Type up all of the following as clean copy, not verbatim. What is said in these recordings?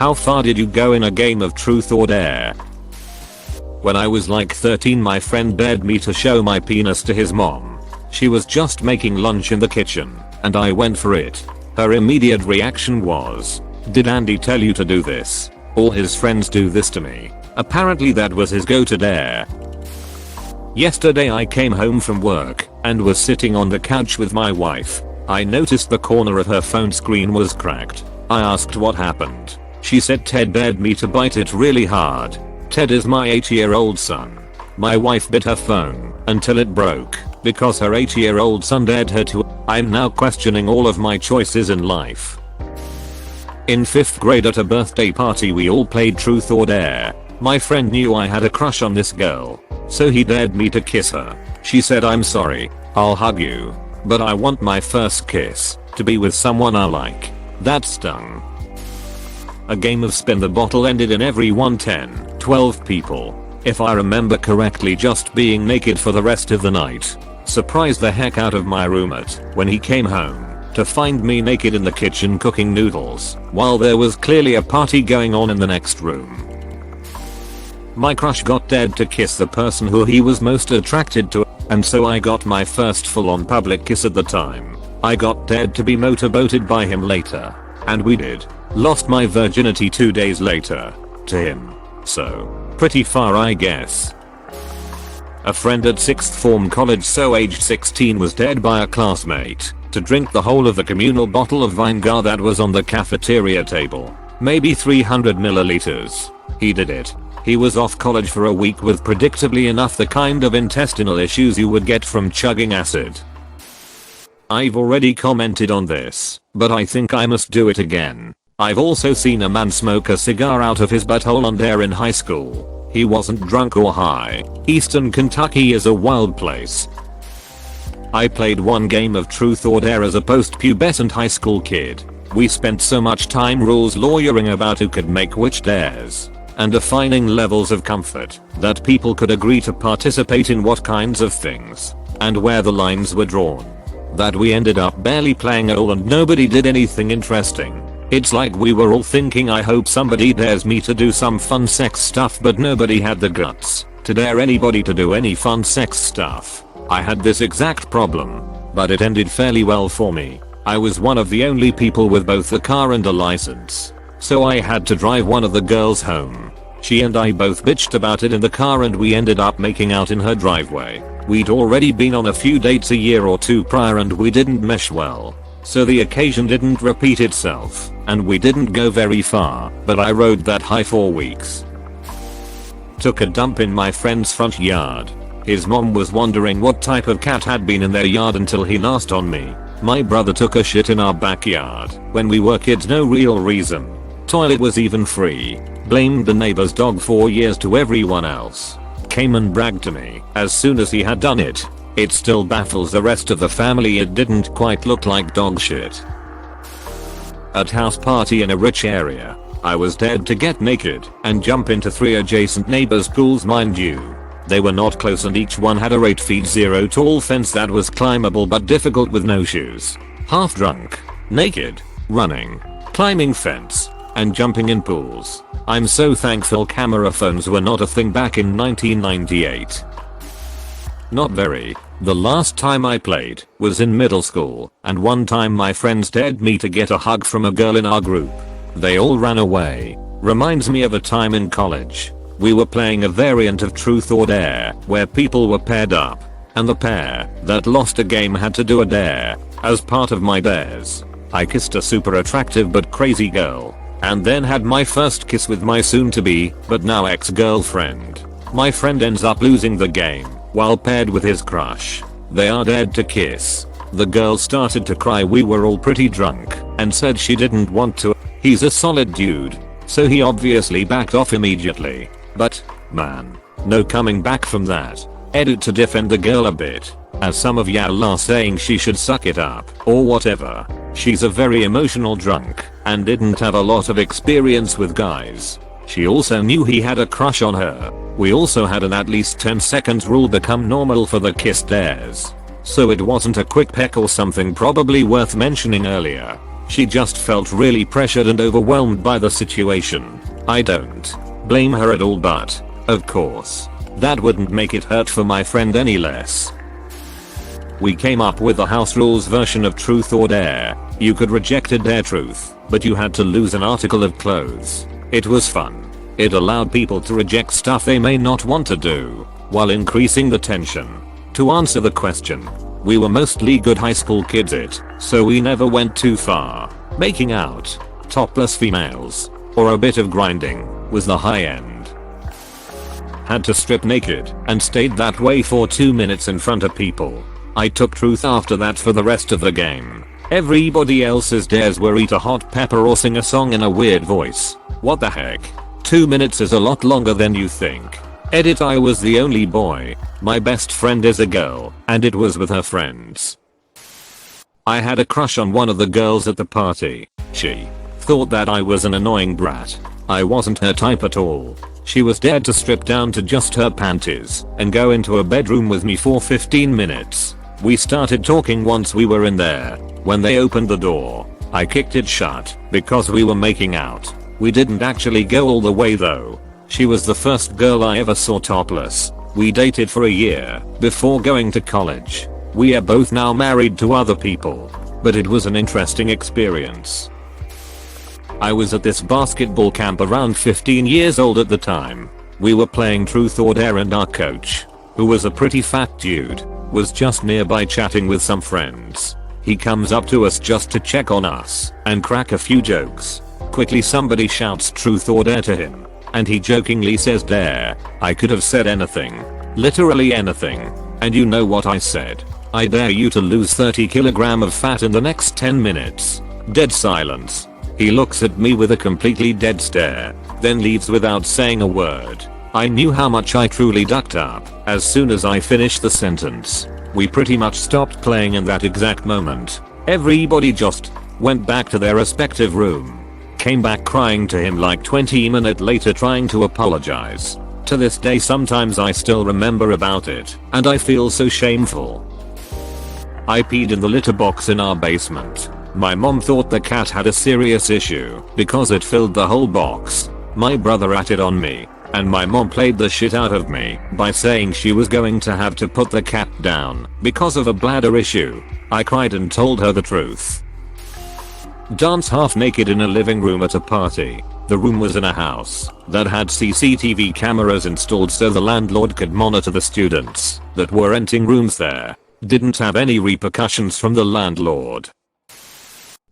How far did you go in a game of truth or dare? When I was like 13, my friend dared me to show my penis to his mom. She was just making lunch in the kitchen, and I went for it. Her immediate reaction was, "Did Andy tell you to do this? All his friends do this to me." Apparently that was his go-to dare. Yesterday I came home from work and was sitting on the couch with my wife. I noticed the corner of her phone screen was cracked. I asked what happened. She said Ted dared me to bite it really hard. Ted is my 8-year-old son. My wife bit her phone until it broke because her 8-year-old son dared her to. I'm now questioning all of my choices in life. In 5th grade at a birthday party we all played truth or dare. My friend knew I had a crush on this girl, so he dared me to kiss her. She said, "I'm sorry, I'll hug you, but I want my first kiss to be with someone I like." That stung. A game of spin the bottle ended in everyone 10-12 people, if I remember correctly, just being naked for the rest of the night. Surprised the heck out of my roommate when he came home to find me naked in the kitchen cooking noodles while there was clearly a party going on in the next room. My crush got dared to kiss the person who he was most attracted to, and so I got my first full-on public kiss at the time. I got dared to be motorboated by him later, and we did. Lost my virginity 2 days later to him. So, pretty far I guess. A friend at 6th form college, so aged 16, was dared by a classmate to drink the whole of the communal bottle of Vinegar that was on the cafeteria table. Maybe 300 milliliters. He did it. He was off college for a week with predictably enough the kind of intestinal issues you would get from chugging acid. I've already commented on this, but I think I must do it again. I've also seen a man smoke a cigar out of his butthole on dare in high school. He wasn't drunk or high. Eastern Kentucky is a wild place. I played one game of truth or dare as a post-pubescent high school kid. We spent so much time rules lawyering about who could make which dares and defining levels of comfort that people could agree to participate in what kinds of things and where the lines were drawn, that we ended up barely playing at all and nobody did anything interesting. It's like we were all thinking, I hope somebody dares me to do some fun sex stuff, but nobody had the guts to dare anybody to do any fun sex stuff. I had this exact problem, but it ended fairly well for me. I was one of the only people with both a car and a license, so I had to drive one of the girls home. She and I both bitched about it in the car and we ended up making out in her driveway. We'd already been on a few dates a year or two prior and we didn't mesh well, so the occasion didn't repeat itself and we didn't go very far, but I rode that high for weeks. Took a dump in my friend's front yard. His mom was wondering what type of cat had been in their yard until he asked on me. My brother took a shit in our backyard when we were kids, no real reason. Toilet was even free. Blamed the neighbor's dog for years to everyone else. Came and bragged to me as soon as he had done it. It still baffles the rest of the family it didn't quite look like dog shit. At house party in a rich area, I was dared to get naked and jump into 3 adjacent neighbors' pools, mind you. They were not close and each one had a 8 feet 0 tall fence that was climbable but difficult with no shoes. Half drunk, naked, running, climbing fence, and jumping in pools. I'm so thankful camera phones were not a thing back in 1998. Not very. The last time I played was in middle school, and one time my friends dared me to get a hug from a girl in our group. They all ran away. Reminds me of a time in college. We were playing a variant of truth or dare where people were paired up, and the pair that lost a game had to do a dare. As part of my dares, I kissed a super attractive but crazy girl, and then had my first kiss with my soon-to-be, but now ex-girlfriend. My friend ends up losing the game while paired with his crush. They are dared to kiss. The girl started to cry, we were all pretty drunk, and said she didn't want to. He's a solid dude, so he obviously backed off immediately. But, man, no coming back from that. Edit to defend the girl a bit, as some of y'all are saying she should suck it up, or whatever. She's a very emotional drunk, and didn't have a lot of experience with guys. She also knew he had a crush on her. We also had an at least 10 seconds rule become normal for the kiss dares. So it wasn't a quick peck or something, probably worth mentioning earlier. She just felt really pressured and overwhelmed by the situation. I don't blame her at all, but of course, that wouldn't make it hurt for my friend any less. We came up with a house rules version of truth or dare. You could reject a dare truth, but you had to lose an article of clothes. It was fun. It allowed people to reject stuff they may not want to do, while increasing the tension. To answer the question, we were mostly good high school kids so we never went too far. Making out, topless females, or a bit of grinding, was the high end. Had to strip naked and stayed that way for 2 minutes in front of people. I took truth after that for the rest of the game. Everybody else's dares were eat a hot pepper or sing a song in a weird voice. What the heck? 2 minutes is a lot longer than you think. Edit, I was the only boy. My best friend is a girl, and it was with her friends. I had a crush on one of the girls at the party. She thought that I was an annoying brat. I wasn't her type at all. She was dared to strip down to just her panties and go into a bedroom with me for 15 minutes. We started talking once we were in there. When they opened the door, I kicked it shut because we were making out. We didn't actually go all the way though. She was the first girl I ever saw topless. We dated for a year before going to college. We are both now married to other people, but it was an interesting experience. I was at this basketball camp around 15 years old at the time. We were playing truth or dare and our coach, who was a pretty fat dude, was just nearby chatting with some friends. He comes up to us just to check on us and crack a few jokes. Quickly somebody shouts truth or dare to him, and he jokingly says dare. I could have said anything. Literally anything. And you know what I said? I dare you to lose 30 kg of fat in the next 10 minutes. Dead silence. He looks at me with a completely dead stare, then leaves without saying a word. I knew how much I truly ducked up as soon as I finished the sentence. We pretty much stopped playing in that exact moment. Everybody just went back to their respective room. Came back crying to him like 20 minutes later trying to apologize. To this day sometimes I still remember about it, and I feel so shameful. I peed in the litter box in our basement. My mom thought the cat had a serious issue because it filled the whole box. My brother ratted on me, and my mom played the shit out of me by saying she was going to have to put the cat down because of a bladder issue. I cried and told her the truth. Dance half naked in a living room at a party. The room was in a house that had CCTV cameras installed so the landlord could monitor the students that were renting rooms there. Didn't have any repercussions from the landlord.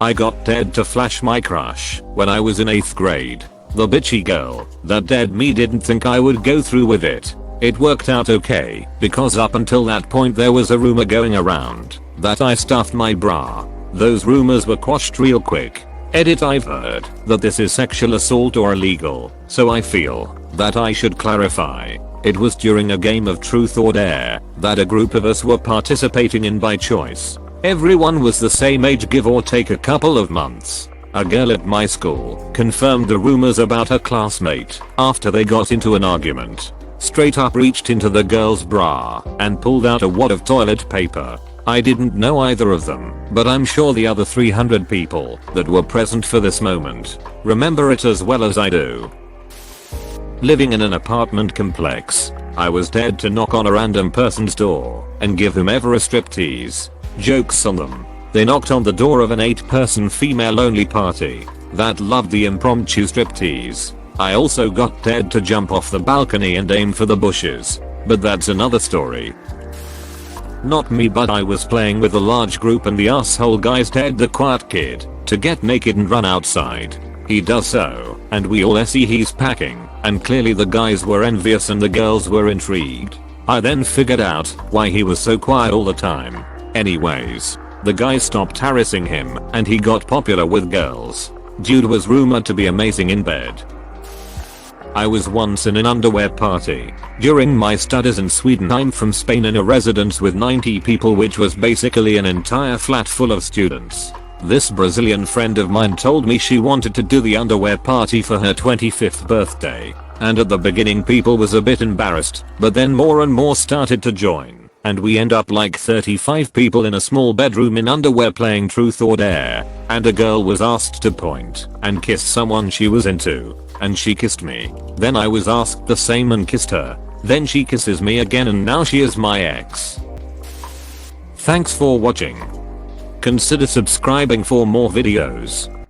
I got dared to flash my crush when I was in 8th grade. The bitchy girl that dared me didn't think I would go through with it. It worked out okay because up until that point there was a rumor going around that I stuffed my bra. Those rumors were quashed real quick. Edit, I've heard that this is sexual assault or illegal, so I feel that I should clarify. It was during a game of truth or dare that a group of us were participating in by choice. Everyone was the same age, give or take a couple of months. A girl at my school confirmed the rumors about her classmate after they got into an argument. Straight up reached into the girl's bra and pulled out a wad of toilet paper. I didn't know either of them, but I'm sure the other 300 people that were present for this moment remember it as well as I do. Living in an apartment complex, I was dared to knock on a random person's door and give whomever a striptease. Jokes on them. They knocked on the door of an 8-person female-only party that loved the impromptu striptease. I also got dared to jump off the balcony and aim for the bushes, but that's another story. Not me, but I was playing with a large group and the asshole guys dared the quiet kid to get naked and run outside. He does so, and we all see he's packing, and clearly the guys were envious and the girls were intrigued. I then figured out why he was so quiet all the time. Anyways, the guys stopped harassing him and he got popular with girls. Dude was rumored to be amazing in bed. I was once in an underwear party. During my studies in Sweden, I'm from Spain, in a residence with 90 people, which was basically an entire flat full of students. This Brazilian friend of mine told me she wanted to do the underwear party for her 25th birthday. And at the beginning people was a bit embarrassed, but then more and more started to join. and we end up like 35 people in a small bedroom in underwear playing truth or dare, and a girl was asked to point and kiss someone she was into, and she kissed me. Then I was asked the same and kissed her. Then she kisses me again and now she is my ex. Thanks for watching. Consider subscribing for more videos.